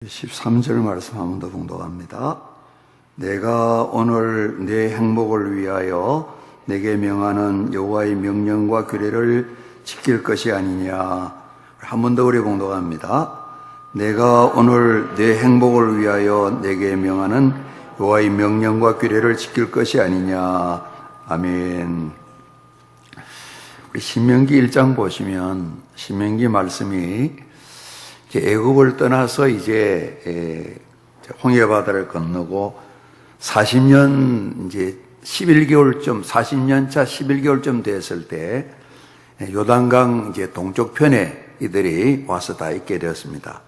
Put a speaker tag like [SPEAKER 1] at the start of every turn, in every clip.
[SPEAKER 1] 13절 말씀 한 번 더 봉독합니다. 내가 오늘 내 행복을 위하여 내게 명하는 여호와의 명령과 규례를 지킬 것이 아니냐. 한 번 더 우리 봉독합니다. 내가 오늘 내 행복을 위하여 내게 명하는 여호와의 명령과 규례를 지킬 것이 아니냐. 아멘. 우리 신명기 1장 보시면 신명기 말씀이 애굽을 떠나서 이제 홍해 바다를 건너고 40년 이제 11개월쯤 40년 차 11개월쯤 됐을 때 요단강 이제 동쪽 편에 이들이 와서 다 있게 되었습니다.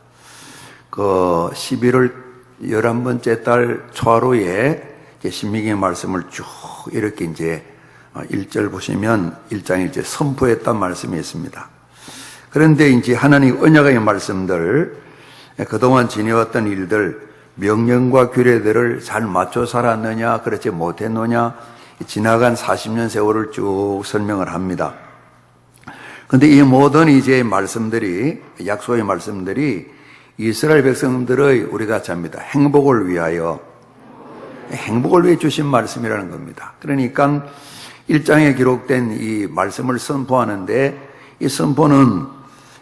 [SPEAKER 1] 그 11월 11번째 달 초하루에 신명기 말씀을 쭉 이렇게 이제 1절 보시면 1장 1절 선포했단 말씀이 있습니다. 그런데 이제 하나님 언약의 말씀들, 그동안 지내왔던 일들, 명령과 규례들을 잘 맞춰 살았느냐, 그렇지 못했느냐, 지나간 40년 세월을 쭉 설명을 합니다. 그런데 이 모든 이제 말씀들이, 약속의 말씀들이 이스라엘 백성들의 우리가 잡니다. 행복을 위하여 주신 말씀이라는 겁니다. 그러니까 1장에 기록된 이 말씀을 선포하는데 이 선포는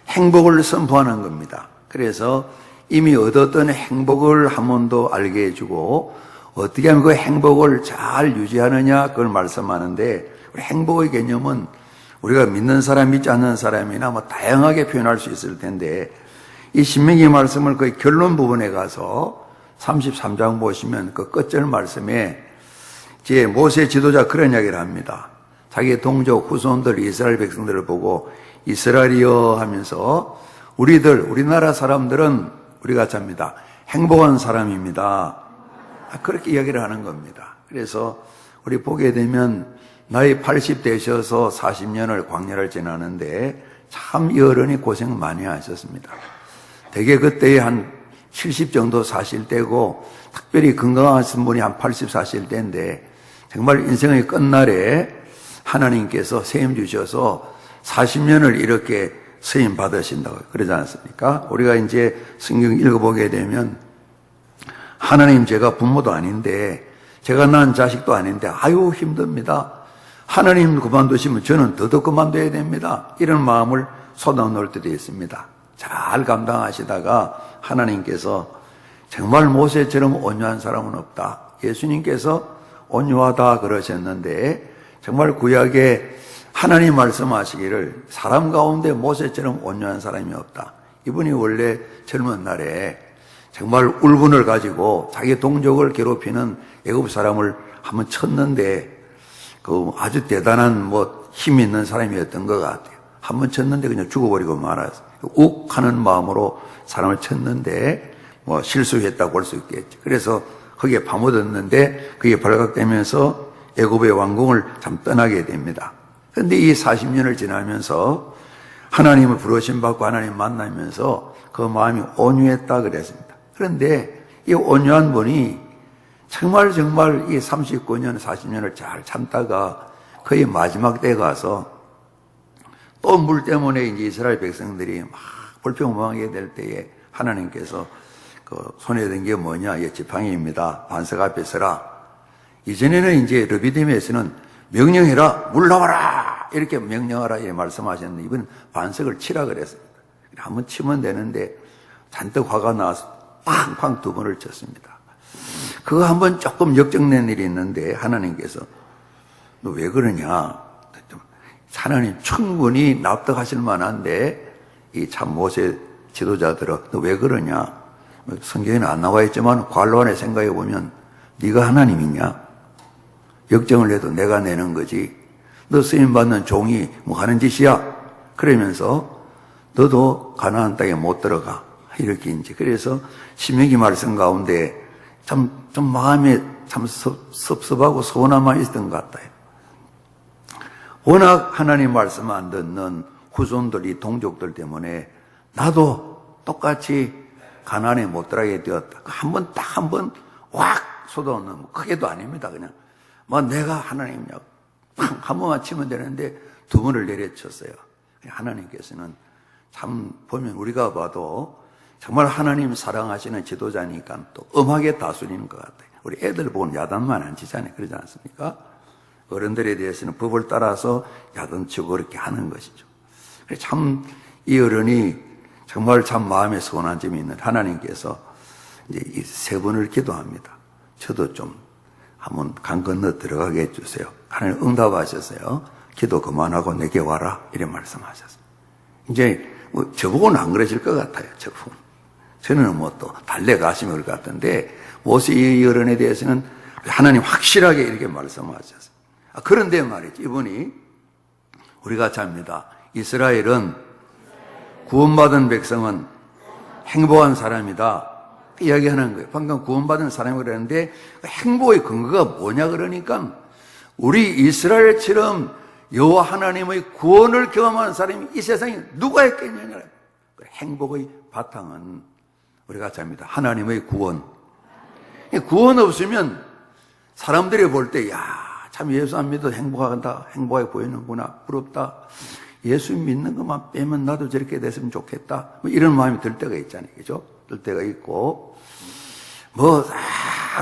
[SPEAKER 1] 행복을 선포하는 겁니다. 그래서 이미 얻었던 행복을 한 번 더 알게 해주고 어떻게 하면 그 행복을 잘 유지하느냐 그걸 말씀하는데 우리 행복의 개념은 우리가 믿는 사람, 믿지 않는 사람이나 뭐 다양하게 표현할 수 있을 텐데 이 신명기 말씀을 거의 결론 부분에 가서 33장 보시면 그 끝절 말씀에 이제 모세 지도자 그런 이야기를 합니다. 자기 동족 후손들 이스라엘 백성들을 보고 이스라엘이여 하면서 우리나라 사람들은 우리가 잡니다. 행복한 사람입니다. 그렇게 이야기를 하는 겁니다. 그래서 우리 보게 되면 나이 80 되셔서 40년을 광야를 지나는데 참 이 어른이 고생 많이 하셨습니다. 대개 그때에 한 70 정도 사실 때고 특별히 건강하신 분이 한 80 사실 때인데 정말 인생의 끝날에 하나님께서 세임 주셔서 40년을 이렇게 세임 받으신다고 그러지 않습니까? 우리가 이제 성경 읽어보게 되면 하나님 제가 부모도 아닌데 제가 낳은 자식도 아닌데 아유 힘듭니다. 하나님 그만두시면 저는 더더 그만둬야 됩니다. 이런 마음을 쏟아놓을 때도 있습니다. 잘 감당하시다가 하나님께서 정말 모세처럼 온유한 사람은 없다. 예수님께서 온유하다 그러셨는데 정말 구약에 하나님 말씀하시기를 사람 가운데 모세처럼 온유한 사람이 없다. 이분이 원래 젊은 날에 정말 울분을 가지고 자기 동족을 괴롭히는 애굽 사람을 한번 쳤는데 그 아주 대단한 힘 있는 사람이었던 것 같아요. 한번 쳤는데 그냥 죽어버리고 말았어요. 욱 하는 마음으로 사람을 쳤는데 실수했다고 볼 수 있겠죠. 그래서 거기에 파묻었는데 그게 발각되면서 애굽의 왕궁을 참 떠나게 됩니다. 그런데 이 40년을 지나면서 하나님을 부르심 받고 하나님 만나면서 그 마음이 온유했다 그랬습니다. 그런데 이 온유한 분이 정말 이 39년, 40년을 잘 참다가 거의 마지막 때 가서 또 물 때문에 이제 이스라엘 백성들이 막 불평망하게 될 때에 하나님께서 그 손에 든 게 뭐냐? 이 지팡이입니다. 반석 앞에 서라. 이전에는 이제 르비딤에서는 명령해라, 물 나와라 이렇게 명령하라 이렇게 말씀하셨는데 이번 반석을 치라 그랬습니다. 한번 치면 되는데 잔뜩 화가 나서 팡팡 두 번을 쳤습니다. 그거 한번 조금 역정낸 일이 있는데 하나님께서 너 왜 그러냐? 하나님 충분히 납득하실 만한데 이 참 모세 지도자들은 너 왜 그러냐? 성경에는 안 나와 있지만 관로 안에 생각해 보면 네가 하나님이냐? 역정을 해도 내가 내는 거지. 너 쓰임받는 종이 뭐 하는 짓이야? 그러면서 너도 가나안 땅에 못 들어가. 이렇게 이제. 그래서 신명기 말씀 가운데 좀 마음에 참 섭섭하고 서운함만 있었던 것 같아요. 워낙 하나님 말씀 안 듣는 후손들이 동족들 때문에 나도 똑같이 가나안에 못 들어가게 되었다. 딱 한 번 확 쏟아놓는 크게도 아닙니다. 그냥 내가 하나님이냐고 한 번만 치면 되는데 두 번을 내려쳤어요. 하나님께서는 참 보면 우리가 봐도 정말 하나님 사랑하시는 지도자니까 또 엄하게 다스리는 것 같아요. 우리 애들 보고는 야단만 안 치잖아요. 그러지 않습니까? 어른들에 대해서는 법을 따라서 야단치고 그렇게 하는 것이죠. 참 이 어른이 정말 참 마음에 서운한 점이 있는 하나님께서 이제 이 세 분을 기도합니다. 저도 좀 한번 강 건너 들어가게 해주세요. 하나님 응답하셨어요. 기도 그만하고 내게 와라 이런 말씀하셨어요. 이제 뭐 저보고는 안 그러실 것 같아요. 저는 뭐 또 달래가시면 그럴 것 같은데 모세 이 어른에 대해서는 하나님 확실하게 이렇게 말씀하셨어요. 그런데 말이죠. 이분이 우리가 잡니다. 이스라엘은 구원받은 백성은 행복한 사람이다. 이야기하는 거예요. 방금 구원받은 사람이 그랬는데 행복의 근거가 뭐냐 그러니까 우리 이스라엘처럼 여호와 하나님의 구원을 경험하는 사람이 이 세상에 누가 있겠느냐. 행복의 바탕은 우리가 같이 합니다. 하나님의 구원. 구원 없으면 사람들이 볼 때 참 예수 안 믿어도 행복하다. 행복하게 보이는구나. 부럽다. 예수 믿는 것만 빼면 나도 저렇게 됐으면 좋겠다. 뭐 이런 마음이 들 때가 있잖아요. 그죠? 들 때가 있고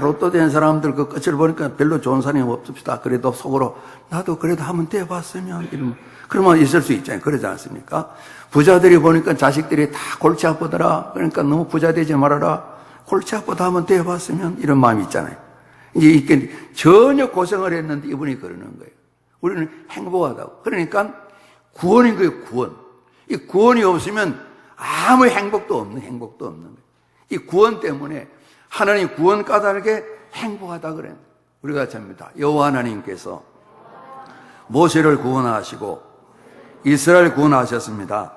[SPEAKER 1] 로또 된 사람들 그 끝을 보니까 별로 좋은 사람이 없읍시다. 그래도 속으로 나도 그래도 한번 돼봤으면 이런 그러면 있을 수 있잖아요. 그러지 않습니까? 부자들이 보니까 자식들이 다 골치 아프더라. 그러니까 너무 부자 되지 말아라. 골치 아프다 한번 돼봤으면 이런 마음이 있잖아요. 이제 이게 전혀 고생을 했는데 이분이 그러는 거예요. 우리는 행복하다고. 그러니까 구원인 거예요. 구원. 이 구원이 없으면 아무 행복도 없는 거예요. 이 구원 때문에 하나님 구원 까닭에 행복하다 그래요. 우리가 같이 합니다. 여호와 하나님께서 모세를 구원하시고 이스라엘 구원하셨습니다.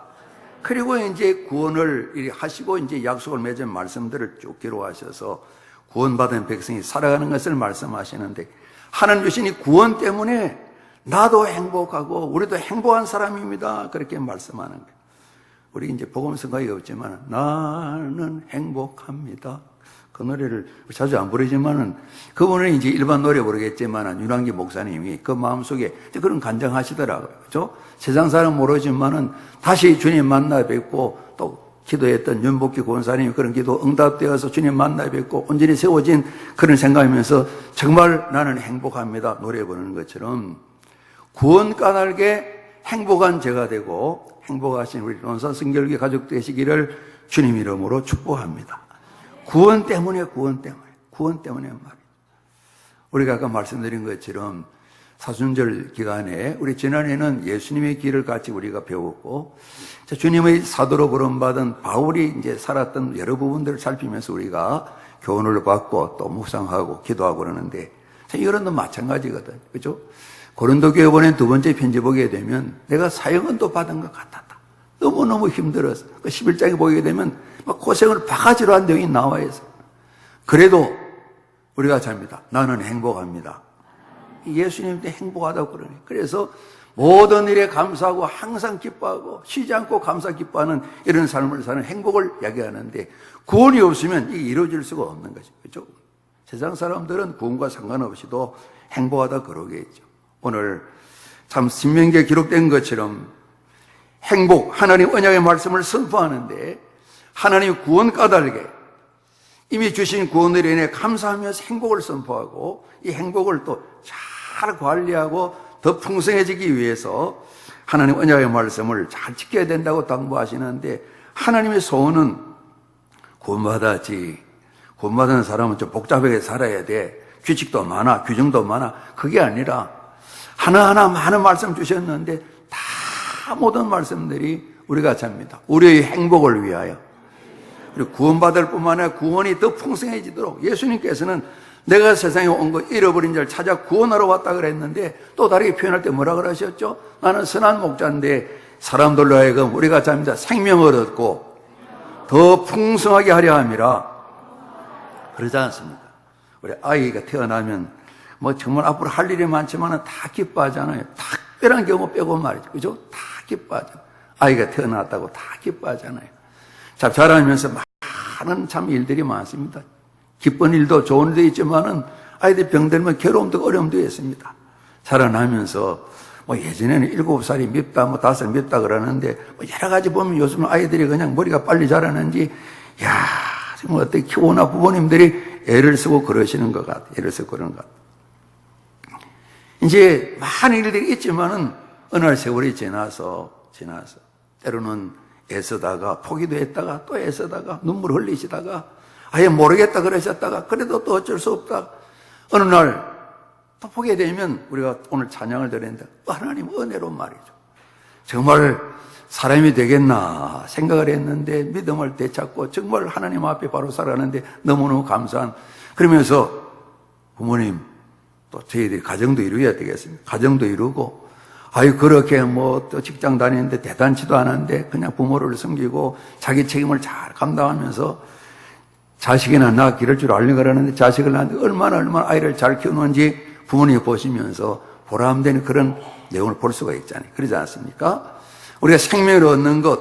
[SPEAKER 1] 그리고 이제 구원을 하시고 이제 약속을 맺은 말씀들을 쭉 기록하셔서 구원받은 백성이 살아가는 것을 말씀하시는데 하나님 주신 이 구원 때문에 나도 행복하고 우리도 행복한 사람입니다. 그렇게 말씀하는 거예요. 우리 이제 복음 생각이 없지만 나는 행복합니다. 그 노래를 자주 안 부르지만은 그분은 이제 일반 노래 부르겠지만은 윤환기 목사님이 그 마음속에 그런 간증하시더라고요. 그죠? 세상 사람 모르지만은 다시 주님 만나 뵙고 또 기도했던 윤복기 권사님이 그런 기도 응답되어서 주님 만나 뵙고 온전히 세워진 그런 생각이면서 정말 나는 행복합니다. 노래 부르는 것처럼 구원 까닭에 행복한 제가 되고 행복하신 우리 론산 성결교 가족 되시기를 주님 이름으로 축복합니다. 구원 때문에 말이에요. 우리가 아까 말씀드린 것처럼 사순절 기간에 우리 지난해는 예수님의 길을 같이 우리가 배웠고 주님의 사도로 부름받은 바울이 이제 살았던 여러 부분들을 살피면서 우리가 교훈을 받고 또 묵상하고 기도하고 그러는데 이거는 마찬가지거든. 그렇죠? 고린도 교회 보낸 두 번째 편지 보게 되면 내가 사형은도 받은 것 같았다. 너무너무 힘들어서. 11장에 보게 되면 막 고생을 바가지로 한 내용이 나와 있어. 그래도 우리가 잡니다. 나는 행복합니다. 예수님한테 행복하다고 그러네. 그래서 모든 일에 감사하고 항상 기뻐하고 쉬지 않고 감사 기뻐하는 이런 삶을 사는 행복을 이야기하는데 구원이 없으면 이게 이루어질 수가 없는 거죠. 그렇죠? 세상 사람들은 구원과 상관없이도 행복하다 그러겠죠. 오늘 참 신명기에 기록된 것처럼 행복, 하나님 언약의 말씀을 선포하는데 하나님 구원 까닭에 이미 주신 구원을 인해 감사하면서 행복을 선포하고 이 행복을 또 잘 관리하고 더 풍성해지기 위해서 하나님 언약의 말씀을 잘 지켜야 된다고 당부하시는데 하나님의 소원은 구원받았지. 구원받은 사람은 좀 복잡하게 살아야 돼. 규칙도 많아, 규정도 많아. 그게 아니라 하나하나 많은 말씀 주셨는데 다 모든 말씀들이 우리가 잡니다. 우리의 행복을 위하여. 그리고 구원받을 뿐만 아니라 구원이 더 풍성해지도록 예수님께서는 내가 세상에 온 거 잃어버린 자를 찾아 구원하러 왔다 그랬는데 또 다르게 표현할 때 뭐라 그러셨죠? 나는 선한 목자인데 사람들로 하여금 우리가 잡니다. 생명을 얻고 더 풍성하게 하려 함이라. 그러지 않습니까? 우리 아이가 태어나면 뭐 정말 앞으로 할 일이 많지만 다 기뻐하잖아요. 특별한 경우 빼고 말이죠. 그죠? 다 기뻐하잖아요. 아이가 태어났다고 다 기뻐하잖아요. 자, 자라면서 많은 참 일들이 많습니다. 기쁜 일도 좋은 일도 있지만은 아이들 병들면 괴로움도 어려움도 있습니다. 자라나면서 뭐 예전에는 7살이 밉다, 뭐 5살 밉다 그러는데 뭐 여러 가지 보면 요즘은 아이들이 그냥 머리가 빨리 자라는지 야, 정말 어떻게 키우나 부모님들이 애를 쓰고 그러시는 것 같아. 애를 쓰고 그러는 것 같아. 이제 많은 일들이 있지만은 어느 날 세월이 지나서 때로는 애쓰다가 포기도 했다가 또 애쓰다가 눈물 흘리시다가 아예 모르겠다 그러셨다가 그래도 또 어쩔 수 없다. 어느 날 또 보게 되면 우리가 오늘 찬양을 드렸는데 하나님 은혜로 말이죠. 정말 사람이 되겠나 생각을 했는데 믿음을 되찾고 정말 하나님 앞에 바로 살아가는데 너무너무 감사한 그러면서 부모님 또 저희들이 가정도 이루어야 되겠습니다. 가정도 이루고 아유 그렇게 뭐 또 직장 다니는데 대단치도 않은데 그냥 부모를 섬기고 자기 책임을 잘 감당하면서 자식이나 나 기를 줄 알려 그러는데 자식을 낳는데 얼마나 아이를 잘 키우는지 부모님이 보시면서 보람되는 그런 내용을 볼 수가 있잖아요. 그러지 않습니까? 우리가 생명을 얻는 것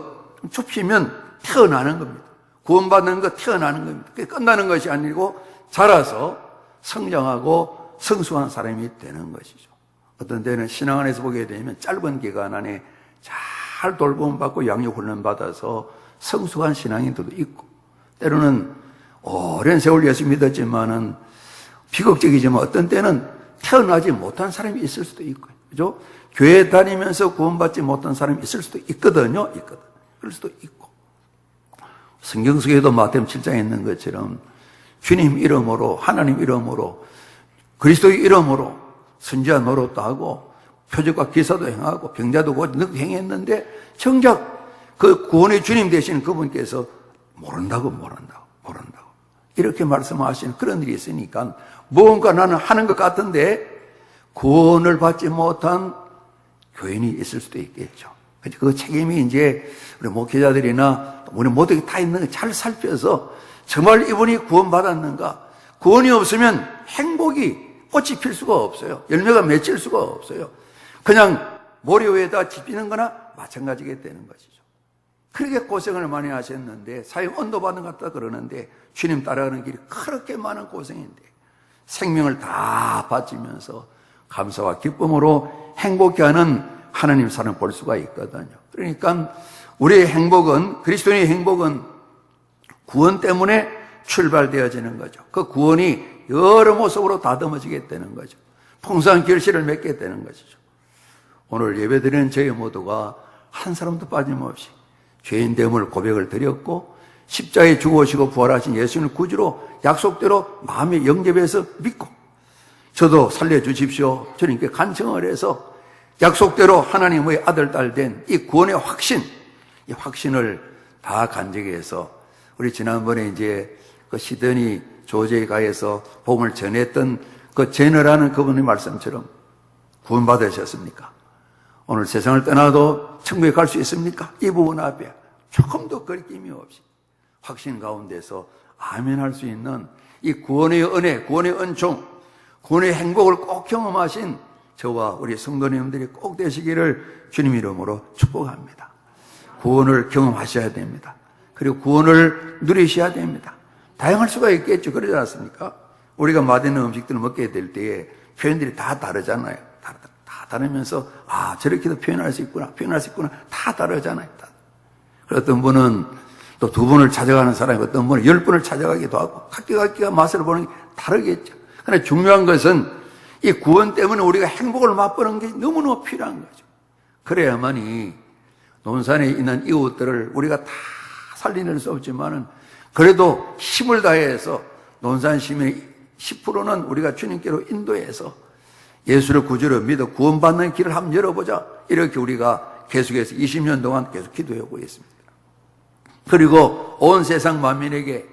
[SPEAKER 1] 좁히면 태어나는 겁니다. 구원받는 것 태어나는 겁니다. 그게 끝나는 것이 아니고 자라서 성장하고 성숙한 사람이 되는 것이죠. 어떤 때는 신앙 안에서 보게 되면 짧은 기간 안에 잘 돌봄받고 양육 훈련 받아서 성숙한 신앙인들도 있고 때로는 오랜 세월 예수 믿었지만은 비극적이지만 어떤 때는 태어나지 못한 사람이 있을 수도 있고요. 그죠? 교회 다니면서 구원받지 못한 사람이 있을 수도 있거든요. 그럴 수도 있고. 성경 속에도 마태복음 7장에 있는 것처럼 주님 이름으로, 하나님 이름으로, 그리스도의 이름으로 선지자 노릇도 하고 표적과 기사도 행하고 병자도 고치고 행했는데 정작 그 구원의 주님 되신 그분께서 모른다고 이렇게 말씀하시는 그런 일이 있으니까 무언가 나는 하는 것 같은데 구원을 받지 못한 교인이 있을 수도 있겠죠. 그 책임이 이제 우리 목회자들이나 우리 모두가 다 있는 거 잘 살펴서 정말 이분이 구원받았는가? 구원이 없으면 행복이 꽃이 필 수가 없어요. 열매가 맺힐 수가 없어요. 그냥 모래 위에다 집히는 거나 마찬가지게 되는 것이죠. 그렇게 고생을 많이 하셨는데 사형 언도받는 것 같다 그러는데 주님 따라가는 길이 그렇게 많은 고생인데 생명을 다 바치면서 감사와 기쁨으로 행복해하는 하나님 사람 볼 수가 있거든요. 그러니까 우리의 행복은 그리스도인의 행복은 구원 때문에 출발되어지는 거죠. 그 구원이 여러 모습으로 다듬어지게 되는 거죠. 풍성한 결실을 맺게 되는 것이죠. 오늘 예배드리는 저희 모두가 한 사람도 빠짐없이 죄인됨을 고백을 드렸고 십자가에 죽으시고 부활하신 예수님을 구주로 약속대로 마음에 영접해서 믿고 저도 살려주십시오. 주님께 간청을 해서 약속대로 하나님의 아들, 딸 된 이 구원의 확신, 이 확신을 다 간직해서 우리 지난번에 이제 그 시드니 조지에 가에서 복음을 전했던 그 제너라는 그분의 말씀처럼 구원받으셨습니까? 오늘 세상을 떠나도 천국에 갈 수 있습니까? 이 부분 앞에 조금도 거리낌이 없이 확신 가운데서 아멘할 수 있는 이 구원의 은혜, 구원의 은총, 구원의 행복을 꼭 경험하신 저와 우리 성도님들이 꼭 되시기를 주님 이름으로 축복합니다. 구원을 경험하셔야 됩니다. 그리고 구원을 누리셔야 됩니다. 다양할 수가 있겠죠. 그러지 않습니까? 우리가 맛있는 음식들을 먹게 될 때에 표현들이 다 다르잖아요. 다 다르면서 저렇게도 표현할 수 있구나 다 다르잖아요. 어떤 분은 또 2분을 찾아가는 사람이 어떤 분은 10분을 찾아가기도 하고 각기가 맛을 보는 게 다르겠죠. 그러나 중요한 것은 이 구원 때문에 우리가 행복을 맛보는 게 너무너무 필요한 거죠. 그래야만이 논산에 있는 이웃들을 우리가 다 살려낼 수 없지만은 그래도 힘을 다해서 논산 시민의 10%는 우리가 주님께로 인도해서 예수를 구주로 믿어 구원받는 길을 한번 열어보자. 이렇게 우리가 계속해서 20년 동안 계속 기도하고 있습니다. 그리고 온 세상 만민에게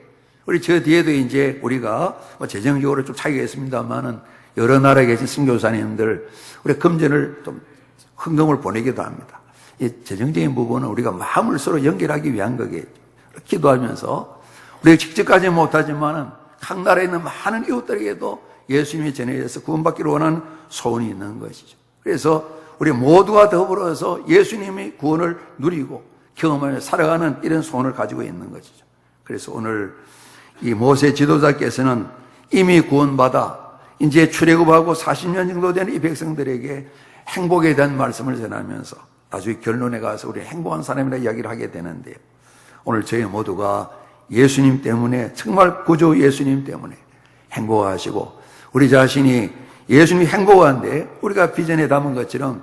[SPEAKER 1] 우리 저 뒤에도 이제 우리가 재정적으로 좀 차이가 있습니다만은 여러 나라에 계신 선교사님들 우리 금전을 좀 헌금을 보내기도 합니다. 이 재정적인 부분은 우리가 마음을 서로 연결하기 위한 거겠죠. 기도하면서 우리가 직접 가지 못하지만은 각 나라에 있는 많은 이웃들에게도 예수님이 전해져서 구원받기를 원하는 소원이 있는 것이죠. 그래서 우리 모두가 더불어서 예수님의 구원을 누리고 경험하며 살아가는 이런 소원을 가지고 있는 것이죠. 그래서 오늘 이 모세 지도자께서는 이미 구원받아 이제 출애굽하고 40년 정도 된 이 백성들에게 행복에 대한 말씀을 전하면서 나중에 결론에 가서 우리 행복한 사람이라 이야기를 하게 되는데요. 오늘 저희 모두가 예수님 때문에, 정말 구주 예수님 때문에 행복하시고, 우리 자신이 예수님이 행복한데 우리가 비전에 담은 것처럼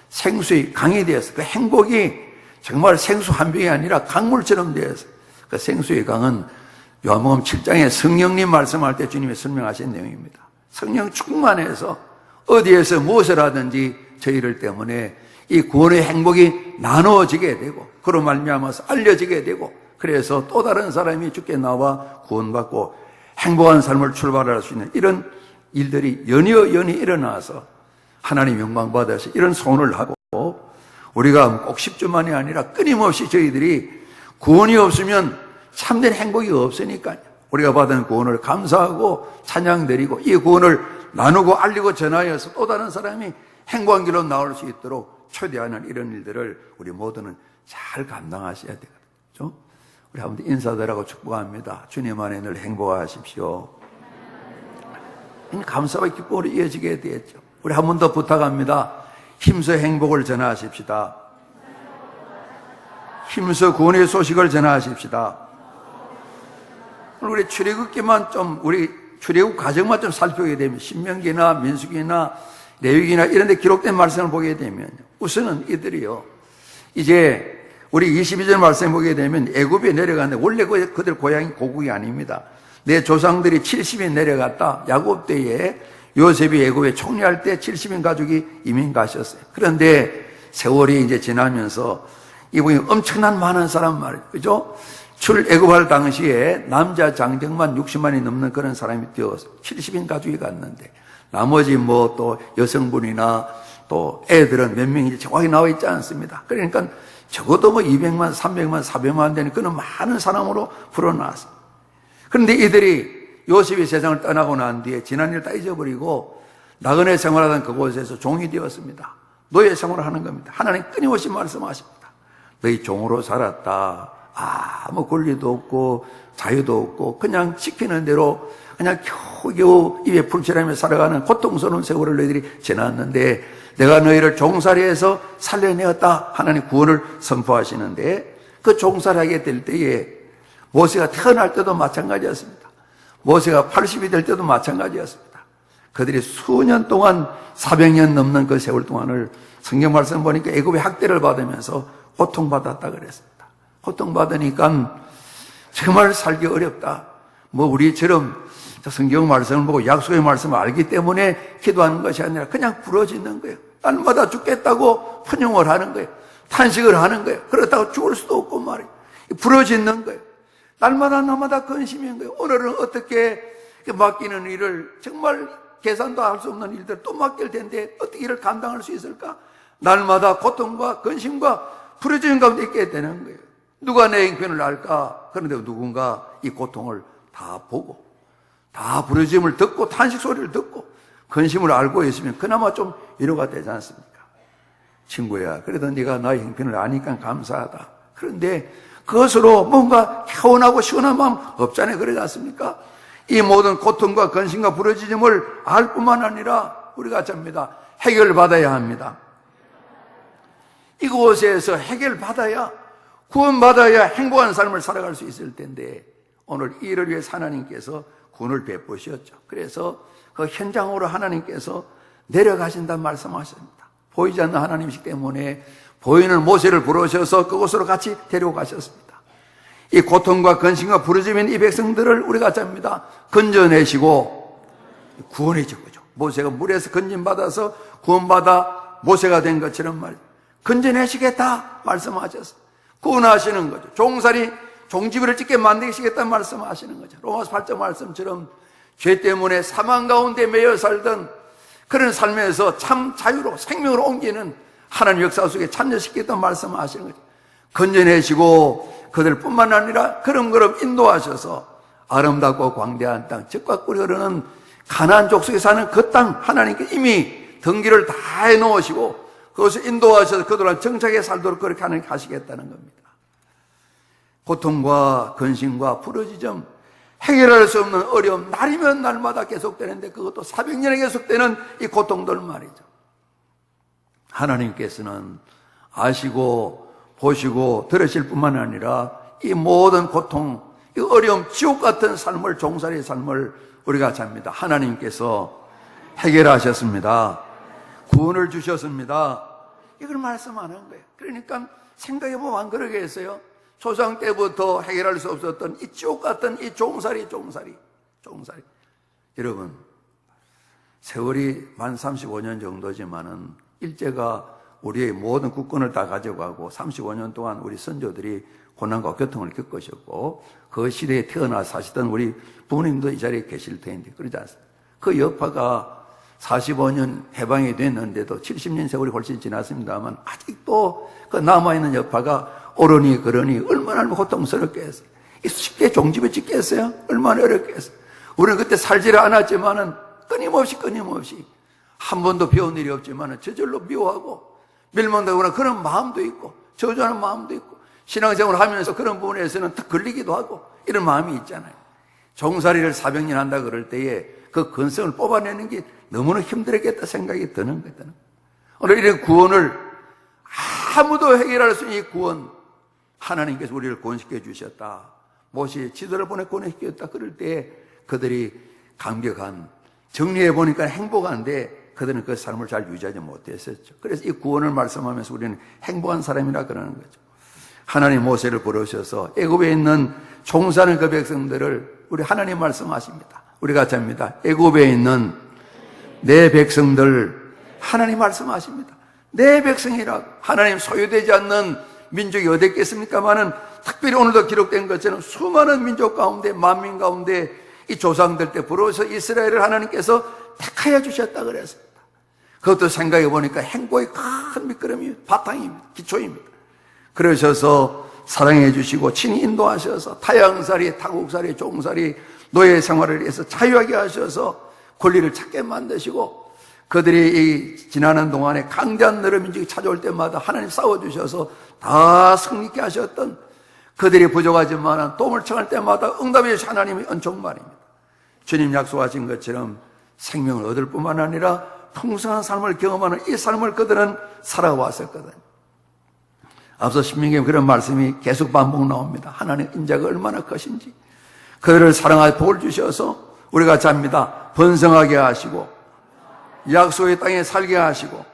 [SPEAKER 1] 생수의 강이 되어서 그 행복이 정말 생수 한 병이 아니라 강물처럼 되어서, 그 생수의 강은 요한복음 7장에 성령님 말씀할 때 주님이 설명하신 내용입니다. 성령 충만해서 어디에서 무엇을 하든지 저희들 때문에 이 구원의 행복이 나누어지게 되고, 그로 말미암아서 알려지게 되고, 그래서 또 다른 사람이 주께 나와 구원받고 행복한 삶을 출발할 수 있는 이런 일들이 연이어 일어나서 하나님 영광 받아서 이런 소원을 하고, 우리가 꼭 10주만이 아니라 끊임없이 저희들이 구원이 없으면 참된 행복이 없으니까요. 우리가 받은 구원을 감사하고 찬양드리고 이 구원을 나누고 알리고 전하여서 또 다른 사람이 행복한 길로 나올 수 있도록 초대하는 이런 일들을 우리 모두는 잘 감당하셔야 되거든요. 우리 한번 인사드리고 축복합니다. 주님 안에 늘 행복하십시오. 감사와 기쁨으로 이어지게 되었죠. 우리 한 번 더 부탁합니다. 힘써 행복을 전하십시다. 힘써 구원의 소식을 전하십시다. 우리 출애굽기만 좀, 우리 출애굽 과정만 좀 살펴보게 되면, 신명기나 민수기나 레위기나 이런 데 기록된 말씀을 보게 되면, 우선은 이들이요, 이제 우리 22절 말씀 보게 되면 애굽에 내려갔는데, 원래 그들 고향이 고국이 아닙니다. 내 조상들이 70인 내려갔다. 야곱 때에 요셉이 애굽에 총리할 때 70인 가족이 이민 가셨어요. 그런데 세월이 이제 지나면서 이분이 엄청난 많은 사람 말이죠. 그죠? 출애굽할 당시에 남자 장정만 60만이 넘는 그런 사람이 되어서 70인 가족이 갔는데, 나머지 뭐 또 여성분이나 또 애들은 몇 명인지 정확히 나와 있지 않습니다. 그러니까 적어도 뭐 200만, 300만, 400만 되는 그런 많은 사람으로 불어났습니다. 그런데 이들이 요셉이 세상을 떠나고 난 뒤에 지난 일 다 잊어버리고 나그네 생활하던 그곳에서 종이 되었습니다. 노예 생활을 하는 겁니다. 하나님 끊임없이 말씀하십니다. 너희 종으로 살았다. 아무 권리도 없고 자유도 없고 그냥 시키는 대로 그냥 겨우겨우 입에 풀칠하며 살아가는 고통스러운 세월을 너희들이 지났는데 내가 너희를 종살이해서 살려내었다. 하나님 구원을 선포하시는데, 그 종살이하게 될 때에 모세가 태어날 때도 마찬가지였습니다. 모세가 80이 될 때도 마찬가지였습니다. 그들이 수년 동안 400년 넘는 그 세월 동안을 성경 말씀 보니까 애굽의 학대를 받으면서 고통받았다 그랬습니다. 고통받으니까 정말 살기 어렵다. 뭐 우리처럼 성경 말씀을 보고 약속의 말씀을 알기 때문에 기도하는 것이 아니라 그냥 부러지는 거예요. 날마다 죽겠다고 분용을 하는 거예요. 탄식을 하는 거예요. 그렇다고 죽을 수도 없고 말이에요. 부러지는 거예요. 날마다 근심인 거예요. 오늘은 어떻게 맡기는 일을, 정말 계산도 할 수 없는 일들 또 맡길 텐데 어떻게 일을 감당할 수 있을까? 날마다 고통과 근심과 부러지는 가운데 있게 되는 거예요. 누가 내 형편을 알까? 그런데 누군가 이 고통을 다 보고 다 부러짐을 듣고 탄식 소리를 듣고 근심을 알고 있으면 그나마 좀 위로가 되지 않습니까? 친구야, 그래도 네가 나의 형편을 아니까 감사하다. 그런데 그것으로 뭔가 개운하고 시원한 마음 없잖아요. 그러지 않습니까? 이 모든 고통과 근심과 부러짐을 알 뿐만 아니라 우리가 접니다. 해결받아야 합니다. 이곳에서 해결받아야, 구원받아야 행복한 삶을 살아갈 수 있을 텐데, 오늘 이를 위해서 하나님께서 구원을 베푸셨죠. 그래서 그 현장으로 하나님께서 내려가신다는 말씀하십니다. 보이지 않는 하나님이시기 때문에 보이는 모세를 부르셔서 그곳으로 같이 데리고 가셨습니다. 이 고통과 근심과 부르짖는 이 백성들을 우리가 잡니다. 건져내시고 구원해 준 거죠. 모세가 물에서 건진받아서 구원받아 모세가 된 것처럼 말이죠. 건져내시겠다 말씀하셨어요. 구원하시는 거죠. 종지부를 찍게 만드시겠다는 말씀하시는 거죠. 로마서 8장 말씀처럼 죄 때문에 사망 가운데 매여 살던 그런 삶에서 참 자유로 생명으로 옮기는 하나님 역사 속에 참여시키겠다는 말씀하시는 거죠. 건져내시고 그들뿐만 아니라 그름그름 인도하셔서 아름답고 광대한 땅, 젖과 꿀이 흐르는 가나안 족속에 사는 그 땅 하나님께 이미 등기를 다 해놓으시고 그것을 인도하셔서 그들은 정착에 살도록 그렇게 하나님께 하시겠다는 겁니다. 고통과 근심과 부러지점, 해결할 수 없는 어려움, 날이면 날마다 계속되는데 그것도 400년에 계속되는 이 고통들 말이죠. 하나님께서는 아시고 보시고 들으실 뿐만 아니라 이 모든 고통, 이 어려움, 지옥 같은 삶을, 종살이의 삶을 우리가 잡니다. 하나님께서 해결하셨습니다. 구원을 주셨습니다. 이걸 말씀하는 거예요. 그러니까 생각해보면 안 그러겠어요? 조상 때부터 해결할 수 없었던 이 지옥 같은 이 종살이. 여러분, 세월이 만 35년 정도지만은 일제가 우리의 모든 국권을 다 가져가고 35년 동안 우리 선조들이 고난과 고통을 겪으셨고 그 시대에 태어나 사시던 우리 부모님도 이 자리에 계실 텐데 그러지 않습니까? 그 여파가 45년 해방이 됐는데도 70년 세월이 훨씬 지났습니다만 아직도 그 남아있는 여파가 오르니 그러니 얼마나 고통스럽게 했어요. 쉽게 종집에 짓겠어요? 얼마나 어렵게 했어요. 우리는 그때 살지를 않았지만은 끊임없이 한 번도 배운 일이 없지만은 저절로 미워하고 멸망당하거나 그런 마음도 있고 저주하는 마음도 있고 신앙생활을 하면서 그런 부분에서는 탁 걸리기도 하고 이런 마음이 있잖아요. 종살이를 400년 한다 그럴 때에 그 근성을 뽑아내는 게 너무나 힘들었겠다 생각이 드는 거예요. 오늘 이런 구원을 아무도 해결할 수 있는 이 구원, 하나님께서 우리를 구원시켜 주셨다. 모세 지도를 보내 구원시켰다. 그럴 때 그들이 감격한, 정리해 보니까 행복한데 그들은 그 삶을 잘 유지하지 못했었죠. 그래서 이 구원을 말씀하면서 우리는 행복한 사람이라 그러는 거죠. 하나님 모세를 부르셔서 애굽에 있는 종사하는 그 백성들을 우리 하나님 말씀하십니다. 우리 같이 합니다. 애굽에 있는 내 백성들, 하나님 말씀하십니다. 내 백성이라고. 하나님 소유되지 않는 민족이 어디 있겠습니까마는 특별히 오늘도 기록된 것처럼 수많은 민족 가운데, 만민 가운데 이 조상들 때 부러워서 이스라엘을 하나님께서 택하여 주셨다 그랬습니다. 그것도 생각해 보니까 행복의 큰 밑거름이 바탕입니다. 기초입니다. 그러셔서 사랑해 주시고 친히 인도하셔서 타향살이, 타국살이, 종살이, 노예 생활을 위해서 자유하게 하셔서 권리를 찾게 만드시고 그들이 이 지나는 동안에 강대한 너러 민족이 찾아올 때마다 하나님 싸워주셔서 다 승리케 하셨던 그들이 부족하지만 도움을 청할 때마다 응답해 주신 하나님의 은총만입니다. 주님 약속하신 것처럼 생명을 얻을 뿐만 아니라 풍성한 삶을 경험하는 이 삶을 그들은 살아왔었거든요. 앞서 신명기에 그런 말씀이 계속 반복 나옵니다. 하나님 인자가 얼마나 크신지 그들을 사랑하여 복을 주셔서 우리가 잡니다. 번성하게 하시고 약속의 땅에 살게 하시고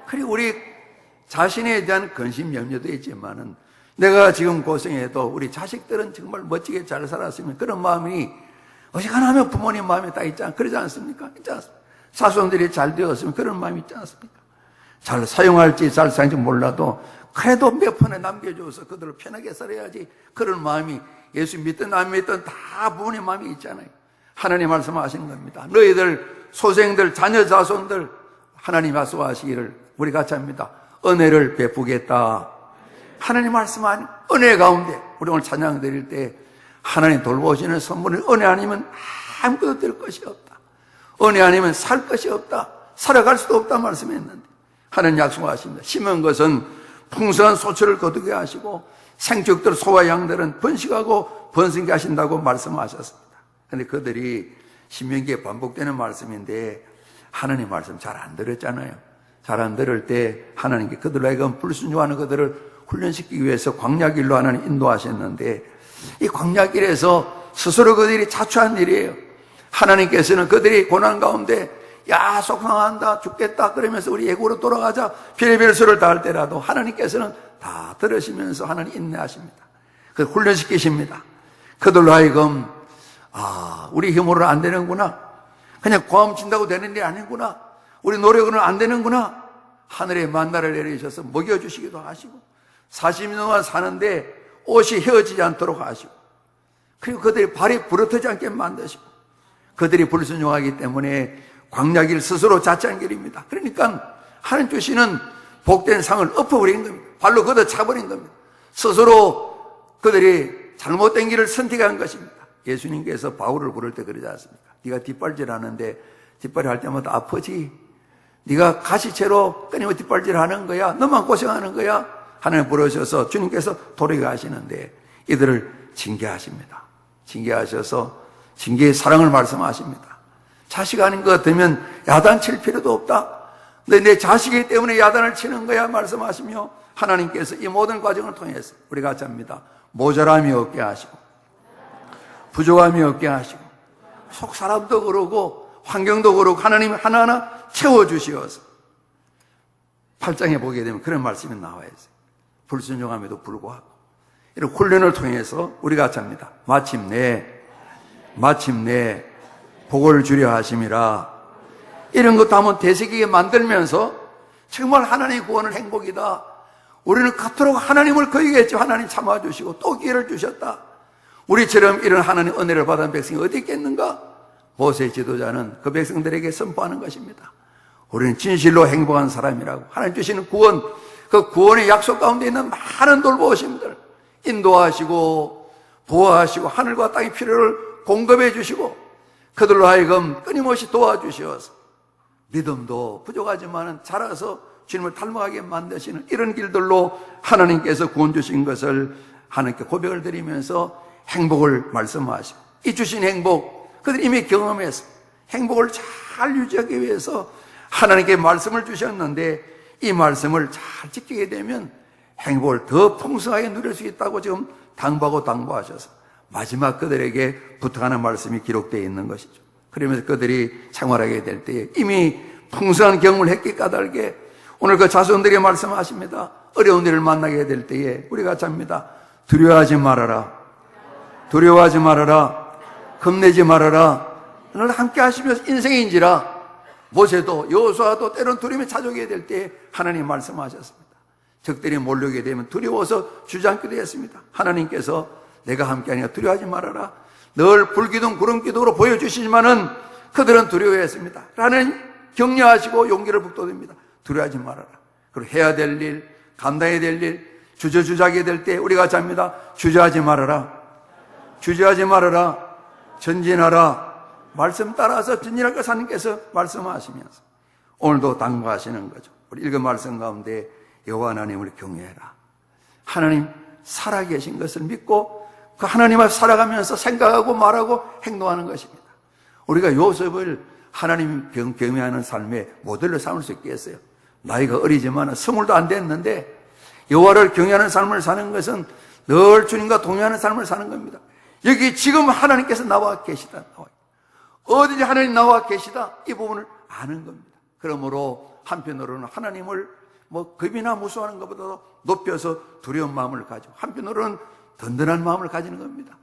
[SPEAKER 1] 그리고 우리 자신에 대한 근심 염려도 있지만은 내가 지금 고생해도 우리 자식들은 정말 멋지게 잘 살았으면 그런 마음이 어지간하면 부모님 마음에 딱 있지 않습니까? 그러지 않습니까? 있지 않습니까? 자손들이 잘 되었으면 그런 마음이 있지 않습니까? 잘 사용할지 잘 사용할지 몰라도 그래도 몇 푼에 남겨줘서 그들을 편하게 살아야지 그런 마음이 예수 믿든 안 믿든 다 부모님 마음이 있잖아요. 하나님 말씀하시는 겁니다. 너희들 소생들 자녀 자손들 하나님 약속하시기를 우리 같이 합니다. 은혜를 베푸겠다. 하나님 말씀하는 은혜 가운데 우리 오늘 찬양 드릴 때 하나님 돌보시는 선물은 은혜 아니면 아무것도 될 것이 없다. 은혜 아니면 살 것이 없다. 살아갈 수도 없다 말씀했는데 하나님 약속하십니다. 심은 것은 풍성한 소출을 거두게 하시고 생축들 소와 양들은 번식하고 번성케 하신다고 말씀하셨습니다. 그런데 그들이 신명기에 반복되는 말씀인데 하나님 말씀 잘 안 들었잖아요. 잘 안 들을 때 하나님께 그들로 하여금 불순종하는 그들을 훈련시키기 위해서 광야길로 하나님 인도하셨는데 이 광야길에서 스스로 그들이 자초한 일이에요. 하나님께서는 그들이 고난 가운데 야 속상한다 죽겠다 그러면서 우리 애국으로 돌아가자 별의별 수를 다할 때라도 하나님께서는 다 들으시면서 하나님 인내하십니다. 그 훈련시키십니다. 그들로 하여금 우리 힘으로는 안 되는구나. 그냥 고함 친다고 되는 일이 아니구나. 우리 노력으로는 안 되는구나. 하늘에 만나를 내리셔서 먹여주시기도 하시고 40년 동안 사는데 옷이 헤어지지 않도록 하시고 그리고 그들이 발이 부러뜨지 않게 만드시고 그들이 불순종하기 때문에 광야길 스스로 자처한 길입니다. 그러니까 하나님 주시는 복된 상을 엎어버린 겁니다. 발로 걷어차버린 겁니다. 스스로 그들이 잘못된 길을 선택한 것입니다. 예수님께서 바울을 부를 때 그러지 않습니까? 네가 뒷발질 하는데 뒷발이 할 때마다 아프지? 네가 가시채로 끊임없이 뒷발질 하는 거야? 너만 고생하는 거야? 하나님 부르셔서 주님께서 돌이게 하시는데 이들을 징계하십니다. 징계하셔서 징계의 사랑을 말씀하십니다. 자식 아닌 것 같으면 야단 칠 필요도 없다. 근데 내 자식이기 때문에 야단을 치는 거야 말씀하시며 하나님께서 이 모든 과정을 통해서 우리 같이 합니다. 모자람이 없게 하시고 부족함이 없게 하시고 속 사람도 그러고 환경도 그러고 하나님 하나하나 채워주시어서 8장에 보게 되면 그런 말씀이 나와 있어요. 불순종함에도 불구하고 이런 훈련을 통해서 우리가 잡니다. 마침내 복을 주려 하심이라. 이런 것도 한번 되새기게 만들면서 정말 하나님의 구원은 행복이다. 우리는 그토록 하나님을 거역했죠. 하나님 참아주시고 또 기회를 주셨다. 우리처럼 이런 하나님 은혜를 받은 백성이 어디 있겠는가? 모세 지도자는 그 백성들에게 선포하는 것입니다. 우리는 진실로 행복한 사람이라고. 하나님 주시는 구원, 그 구원의 약속 가운데 있는 많은 돌보심들 인도하시고 보호하시고 하늘과 땅의 필요를 공급해 주시고 그들로 하여금 끊임없이 도와주셔서 믿음도 부족하지만 자라서 주님을 닮아가게 만드시는 이런 길들로 하나님께서 구원 주신 것을 하나님께 고백을 드리면서 행복을 말씀하시고 이 주신 행복 그들이 이미 경험해서 행복을 잘 유지하기 위해서 하나님께 말씀을 주셨는데 이 말씀을 잘 지키게 되면 행복을 더 풍성하게 누릴 수 있다고 지금 당부하셔서 마지막 그들에게 부탁하는 말씀이 기록되어 있는 것이죠. 그러면서 그들이 생활하게 될 때에 이미 풍성한 경험을 했기 까닭에 오늘 그 자손들이 말씀하십니다. 어려운 일을 만나게 될 때에 우리가 잡니다. 두려워하지 말아라. 겁내지 말아라. 늘 함께 하시면서 인생인지라. 모세도 여호수아도 때론 두려움에 찾아오게 될 때에 하나님 말씀하셨습니다. 적들이 몰려오게 되면 두려워서 주저앉기도 했습니다. 하나님께서 내가 함께하니까 두려워하지 말아라. 늘 불기둥 구름기둥으로 보여주시지만은 그들은 두려워했습니다. 라는 격려하시고 용기를 북돋웁니다. 두려워하지 말아라. 그리고 해야 될 일, 감당해야 될 일, 주저주저하게 될 때 우리가 잡니다. 주저하지 말아라. 전진하라. 말씀 따라서 전진할 것 하나님께서 말씀하시면서 오늘도 당부하시는 거죠. 우리 읽은 말씀 가운데 여호와 하나님을 경외해라. 하나님 살아계신 것을 믿고 그 하나님 앞에 살아가면서 생각하고 말하고 행동하는 것입니다. 우리가 요셉을 하나님 경외하는 삶의 모델로 삼을 수 있겠어요? 나이가 어리지만 20도 안 됐는데 여호와를 경외하는 삶을 사는 것은 늘 주님과 동행하는 삶을 사는 겁니다. 여기 지금 하나님께서 나와 계시다. 어디든지 하나님 나와 계시다. 이 부분을 아는 겁니다. 그러므로 한편으로는 하나님을 겁이나 무서워하는 것보다 높여서 두려운 마음을 가지고 한편으로는 든든한 마음을 가지는 겁니다.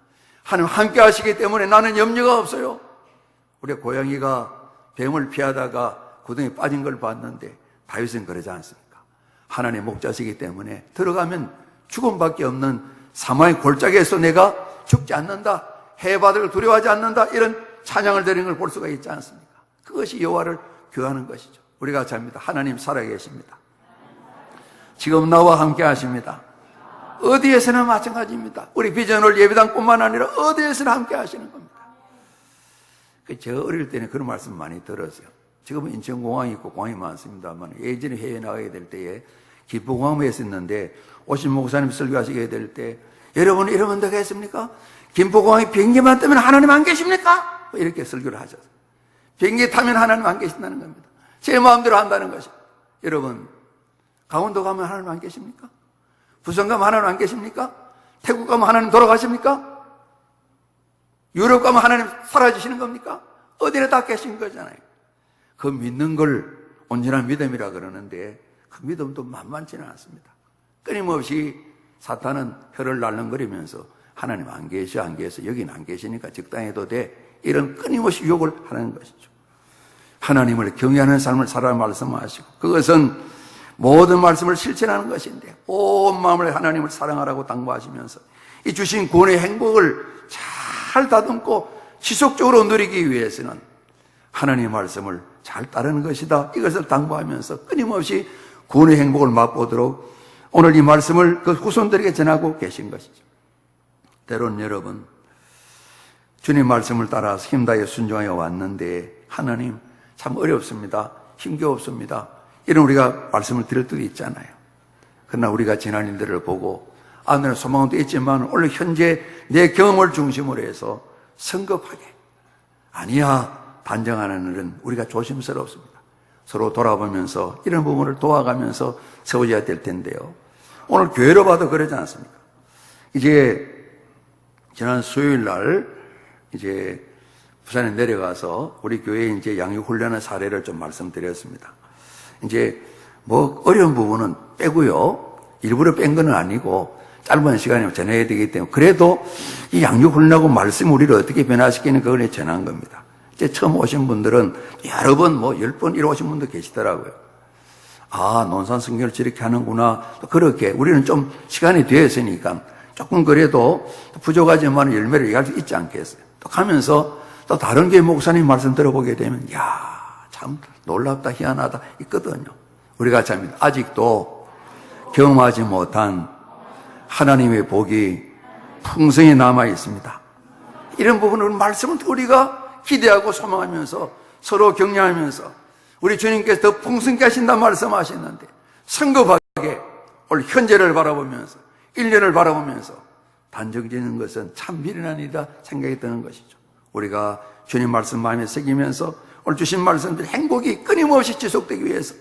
[SPEAKER 1] 하나님 함께 하시기 때문에 나는 염려가 없어요. 우리 고양이가 뱀을 피하다가 구덩이에 빠진 걸 봤는데 다윗은 그러지 않습니까? 하나님 목자시기 때문에 들어가면 죽음밖에 없는 사망의 골짜기에서 내가 죽지 않는다. 해바들을 두려워하지 않는다. 이런 찬양을 드리는 걸 볼 수가 있지 않습니까? 그것이 여호와를 교하는 것이죠. 우리가 잡니다. 하나님 살아계십니다. 지금 나와 함께 하십니다. 어디에서나 마찬가지입니다. 우리 비전홀 예배당뿐만 아니라 어디에서나 함께 하시는 겁니다. 제가 어릴 때는 그런 말씀 많이 들었어요. 지금은 인천공항이 있고 공항이 많습니다만 예전에 해외 나가게 될 때에 김포공항에 있었는데 오신 목사님 설교하시게 될 때 여러분 이러면 되겠습니까? 김포공항에 비행기만 뜨면 하나님 안 계십니까? 이렇게 설교를 하셨어요. 비행기 타면 하나님 안 계신다는 겁니다. 제 마음대로 한다는 것입니다. 여러분 강원도 가면 하나님 안 계십니까? 부산 가면 하나님 안 계십니까? 태국 가면 하나님 돌아가십니까? 유럽 가면 하나님 사라지시는 겁니까? 어디나 다 계신 거잖아요. 그 믿는 걸 온전한 믿음이라 그러는데 그 믿음도 만만치는 않습니다. 끊임없이 사탄은 혀를 날름거리면서 하나님 안 계셔 여기는 안 계시니까 적당해도 돼 이런 끊임없이 유혹을 하는 것이죠. 하나님을 경외하는 삶을 살아 말씀하시고 그것은 모든 말씀을 실천하는 것인데 온 마음을 하나님을 사랑하라고 당부하시면서 이 주신 구원의 행복을 잘 다듬고 지속적으로 누리기 위해서는 하나님의 말씀을 잘 따르는 것이다. 이것을 당부하면서 끊임없이 구원의 행복을 맛보도록 오늘 이 말씀을 그 후손들에게 전하고 계신 것이죠. 때론 여러분 주님 말씀을 따라서 힘다해 순종하여 왔는데 하나님 참 어렵습니다. 힘겹습니다. 이런 우리가 말씀을 드릴 때도 있잖아요. 그러나 우리가 지난 일들을 보고 나는 소망도 있지만 오늘 현재 내 경험을 중심으로 해서 성급하게 아니야 단정하는 일은 우리가 조심스럽습니다. 서로 돌아보면서 이런 부분을 도와가면서 세워져야 될 텐데요. 오늘 교회로 봐도 그러지 않습니까? 이제 지난 수요일 날 이제 부산에 내려가서 우리 교회 이제 양육 훈련의 사례를 좀 말씀드렸습니다. 이제 뭐 어려운 부분은 빼고요. 일부러 뺀 건 아니고 짧은 시간에 전해야 되기 때문에 그래도 이 양육 훈련하고 말씀 우리를 어떻게 변화시키는 그걸 전한 겁니다. 이제 처음 오신 분들은 여러 번 뭐 10번 이러 오신 분도 계시더라고요. 아, 논산 성경을 저렇게 하는구나. 그렇게 우리는 좀 시간이 되었으니까 조금 그래도 부족하지만 열매를 얘기할 수 있지 않겠어요. 또 가면서 또 다른 교회 목사님 말씀 들어보게 되면 참 놀랍다 희한하다 있거든요. 우리가 참 아직도 경험하지 못한 하나님의 복이 풍성히 남아 있습니다. 이런 부분을 말씀을 우리가 기대하고 소망하면서 서로 격려하면서 우리 주님께서 더 풍성케 하신다 말씀하셨는데 성급하게 오늘 현재를 바라보면서 1년을 바라보면서 단정짓는 것은 참 미련한 일이다 생각이 드는 것이죠. 우리가 주님 말씀 마음에 새기면서 오늘 주신 말씀들 행복이 끊임없이 지속되기 위해서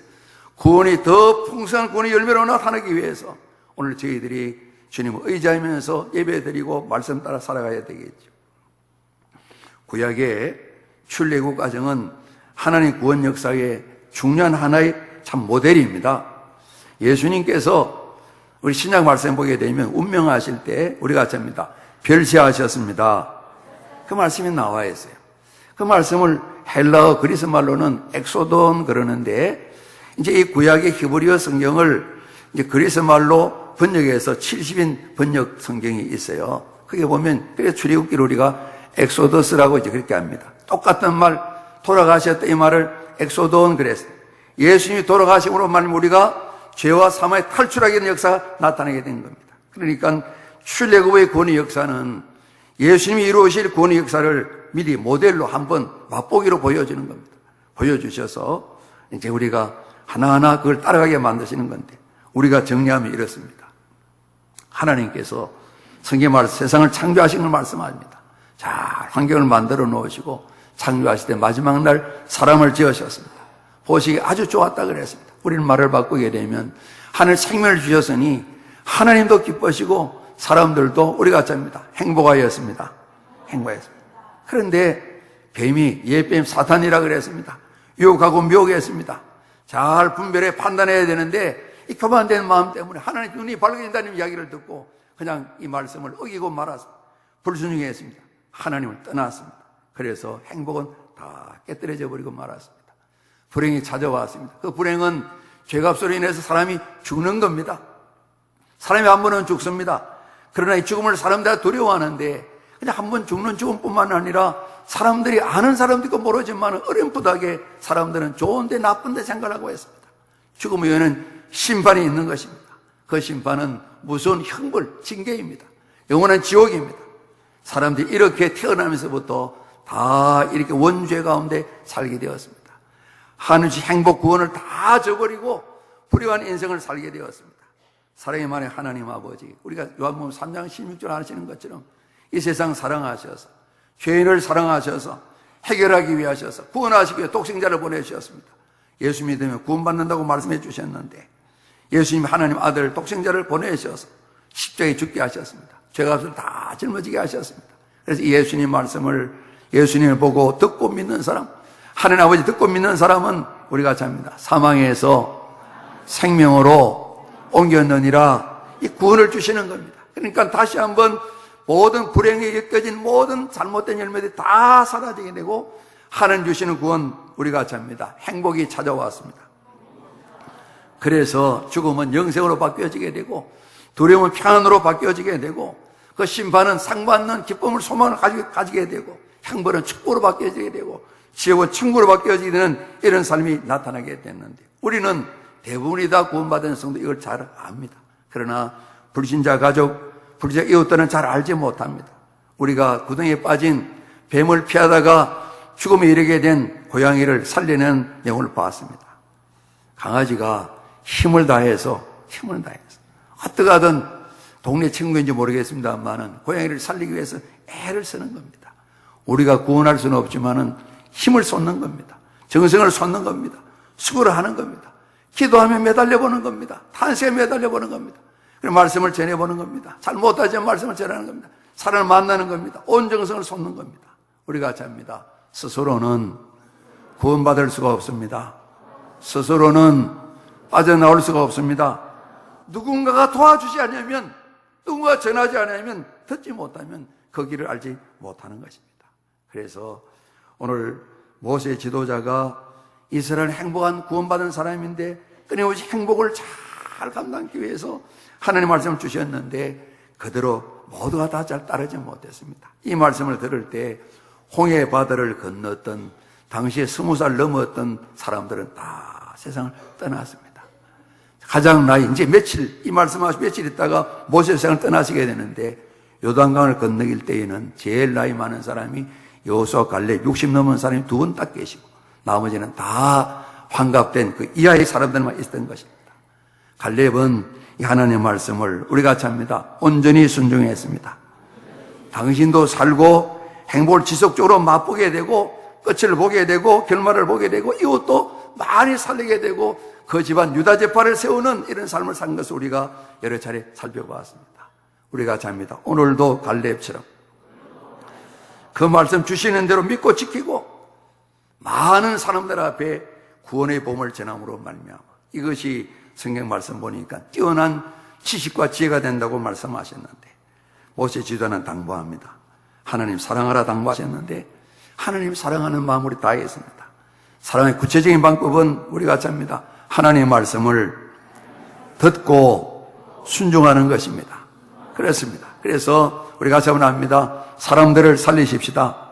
[SPEAKER 1] 구원이 더 풍성한 구원의 열매로 나타나기 위해서 오늘 저희들이 주님을 의지하면서 예배드리고 말씀 따라 살아가야 되겠죠. 구약의 출애굽 과정은 하나님 구원 역사의 중요한 하나의 참 모델입니다. 예수님께서 우리 신약 말씀 보게 되면 운명하실 때 우리가 합니다. 별세하셨습니다. 그 말씀이 나와 있어요. 그 말씀을 헬라어 그리스 말로는 엑소돈 그러는데 이제 이 구약의 히브리어 성경을 이제 그리스 말로 번역해서 70인 번역 성경이 있어요. 그게 보면 그래서 출애굽기를 우리가 엑소더스라고 이제 그렇게 합니다. 똑같은 말 돌아가셨다 이 말을 엑소돈 그랬어요. 예수님이 돌아가심으로 말하면 우리가 죄와 사망에 탈출하게 되는 역사가 나타나게 된 겁니다. 그러니까 출애굽의 구원의 역사는 예수님이 이루어질 구원의 역사를 미리 모델로 한번 맛보기로 보여주는 겁니다. 보여주셔서 이제 우리가 하나하나 그걸 따라가게 만드시는 건데 우리가 정리하면 이렇습니다. 하나님께서 성경 말 세상을 창조하신 걸 말씀합니다. 잘 환경을 만들어 놓으시고 창조하실 때 마지막 날 사람을 지으셨습니다. 보시기 아주 좋았다 그랬습니다. 우리는 말을 바꾸게 되면 하늘 생명을 주셨으니 하나님도 기뻐하시고 사람들도 우리가 잡니다. 행복하였습니다. 행복했습니다. 그런데 뱀이 옛뱀 사탄이라 그랬습니다. 유혹하고 미혹했습니다. 잘 분별해 판단해야 되는데 이 교만된 마음 때문에 하나님 눈이 밝아진다는 이야기를 듣고 그냥 이 말씀을 어기고 말았습니다. 불순종했습니다. 하나님을 떠났습니다. 그래서 행복은 다 깨뜨려져 버리고 말았습니다. 불행이 찾아왔습니다. 그 불행은 죄값으로 인해서 사람이 죽는 겁니다. 사람이 한 번은 죽습니다. 그러나 이 죽음을 사람들이 두려워하는데 그냥 한 번 죽는 죽음뿐만 아니라 사람들이 아는 사람도 있고 모르지만 어렴풋하게 사람들은 좋은데 나쁜데 생각하고 있습니다. 죽음 후에는 심판이 있는 것입니다. 그 심판은 무서운 형벌, 징계입니다. 영원한 지옥입니다. 사람들이 이렇게 태어나면서부터 다 이렇게 원죄 가운데 살게 되었습니다. 하늘시 행복 구원을 다 저버리고 불행한 인생을 살게 되었습니다. 사랑의 만에 하나님 아버지, 우리가 요한복음 3장 16절 하시는 것처럼 이 세상 사랑하셔서 죄인을 사랑하셔서 해결하기 위하셔서 구원하시기 위해 독생자를 보내주셨습니다. 예수 믿으면 구원받는다고 말씀해 주셨는데 예수님 하나님 아들 독생자를 보내주셔서 십자가에 죽게 하셨습니다. 죄값을 다 짊어지게 하셨습니다. 그래서 이 예수님 말씀을 예수님을 보고 듣고 믿는 사람, 하나님 아버지 듣고 믿는 사람은 우리가 잡니다. 사망에서 생명으로 옮겼느니라 이 구원을 주시는 겁니다. 그러니까 다시 한번 모든 불행에 엮여진 모든 잘못된 열매들이 다 사라지게 되고 하나님 주시는 구원 우리가 잡니다. 행복이 찾아왔습니다. 그래서 죽음은 영생으로 바뀌어지게 되고 두려움은 평안으로 바뀌어지게 되고 그 심판은 상받는 기쁨을 소망을 가지게 되고 형벌은 축복으로 바뀌어지게 되고 지옥은 천국으로 바뀌어지게 되는 이런 삶이 나타나게 됐는데 우리는 대부분이 다 구원받은 성도 이걸 잘 압니다. 그러나 불신자 가족, 불신자 이웃들은 잘 알지 못합니다. 우리가 구덩이에 빠진 뱀을 피하다가 죽음에 이르게 된 고양이를 살리는 영혼을 봤습니다. 강아지가 힘을 다해서 어떻게 하든 동네 친구인지 모르겠습니다만은 고양이를 살리기 위해서 애를 쓰는 겁니다. 우리가 구원할 수는 없지만은 힘을 쏟는 겁니다. 정성을 쏟는 겁니다. 수고를 하는 겁니다. 기도하며 매달려보는 겁니다. 탄식에 매달려보는 겁니다. 그리고 말씀을 전해보는 겁니다. 잘 못하지만 말씀을 전하는 겁니다. 사람을 만나는 겁니다. 온 정성을 쏟는 겁니다. 우리 같이 합니다. 스스로는 구원받을 수가 없습니다. 스스로는 빠져나올 수가 없습니다. 누군가가 도와주지 않으면, 누군가가 전하지 않으면, 듣지 못하면 그 길을 알지 못하는 것입니다. 그래서 오늘 모세 지도자가 이스라엘 행복한 구원받은 사람인데 끊임없이 행복을 잘 감당하기 위해서 하나님 말씀을 주셨는데 그대로 모두가 다 잘 따르지 못했습니다. 이 말씀을 들을 때 홍해 바다를 건넜던 당시에 20살 넘었던 사람들은 다 세상을 떠났습니다. 가장 나이 이제 며칠 이 말씀하시고 며칠 있다가 모세 세상을 떠나시게 되는데 요단강을 건너길 때에는 제일 나이 많은 사람이 여호수아 갈렙 60 넘은 사람이 2분 딱 계시고 나머지는 다 환갑된 그 이하의 사람들만 있었던 것입니다. 갈렙은 이 하나님의 말씀을 우리 같이 합니다. 온전히 순종했습니다. 당신도 살고 행복을 지속적으로 맛보게 되고 끝을 보게 되고 결말을 보게 되고 이웃도 많이 살리게 되고 그 집안 유다 지파를 세우는 이런 삶을 산 것을 우리가 여러 차례 살펴보았습니다. 우리가 잡니다. 오늘도 갈렙처럼 그 말씀 주시는 대로 믿고 지키고 많은 사람들 앞에 구원의 복음을 전함으로 말미암아 이것이 성경 말씀 보니까 뛰어난 지식과 지혜가 된다고 말씀하셨는데 모세 지도자는 당부합니다. 하나님 사랑하라 당부하셨는데 하나님 사랑하는 마음으로 다했습니다. 사랑의 구체적인 방법은 우리가 잡니다. 하나님의 말씀을 듣고 순종하는 것입니다. 그렇습니다. 그래서 우리가 잡아납니다. 사람들을 살리십시다.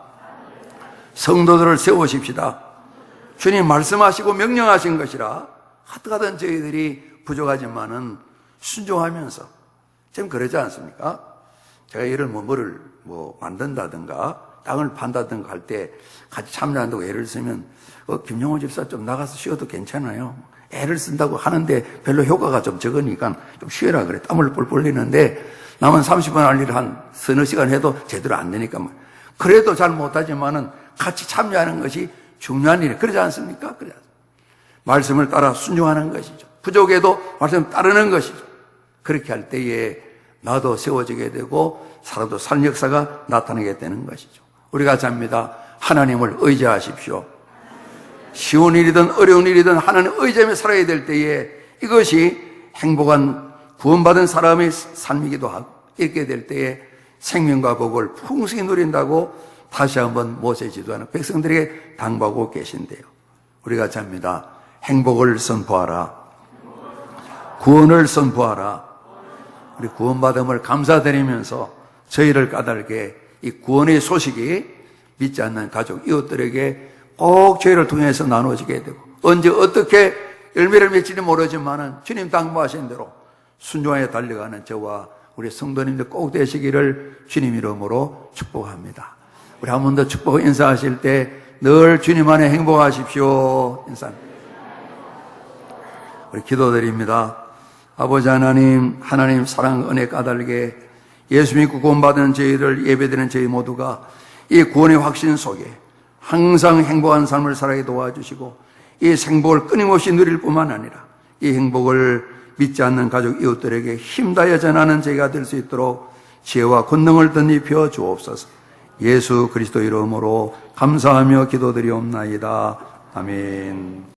[SPEAKER 1] 성도들을 세우십시다. 주님 말씀하시고 명령하신 것이라 어떻게든 저희들이 부족하지만은 순종하면서 지금 그러지 않습니까? 제가 예를 뭐를 만든다든가 땅을 판다든가 할 때 같이 참여한다고 애를 쓰면 김용호 집사 좀 나가서 쉬어도 괜찮아요. 애를 쓴다고 하는데 별로 효과가 좀 적으니까 좀 쉬어라 그래. 땀을 뻘뻘 흘리는데 남은 30분 할 일을 한 서너 시간 해도 제대로 안 되니까 그래도 잘 못하지만은 같이 참여하는 것이 중요한 일이에요. 그러지 않습니까? 그래. 말씀을 따라 순종하는 것이죠. 부족해도 말씀을 따르는 것이죠. 그렇게 할 때에 나도 세워지게 되고 살아도 살 역사가 나타나게 되는 것이죠. 우리가 잡니다. 하나님을 의지하십시오. 쉬운 일이든 어려운 일이든 하나님 의지하며 살아야 될 때에 이것이 행복한 구원받은 사람의 삶이기도 하고 이렇게 될 때에 생명과 복을 풍성히 누린다고 다시 한번 모세 지도하는 백성들에게 당부하고 계신데요. 우리가 잡니다. 행복을 선포하라. 구원을 선포하라. 우리 구원받음을 감사드리면서 저희를 까닭에 이 구원의 소식이 믿지 않는 가족, 이웃들에게 꼭 저희를 통해서 나눠지게 되고 언제 어떻게 열매를 맺지는 모르지만은 주님 당부하신 대로 순종하여 달려가는 저와 우리 성도님들 꼭 되시기를 주님 이름으로 축복합니다. 우리 한 번 더 축복 인사하실 때 늘 주님 안에 행복하십시오. 인사합니다. 우리 기도드립니다. 아버지 하나님, 하나님 사랑 은혜 까닭에 예수 믿고 구원받은 저희들 예배드리는 저희 모두가 이 구원의 확신 속에 항상 행복한 삶을 살아가게 도와주시고 이 행복을 끊임없이 누릴 뿐만 아니라 이 행복을 믿지 않는 가족 이웃들에게 힘다여 전하는 저희가 될 수 있도록 지혜와 권능을 덧입혀 주옵소서. 예수 그리스도 이름으로 감사하며 기도드리옵나이다. 아멘.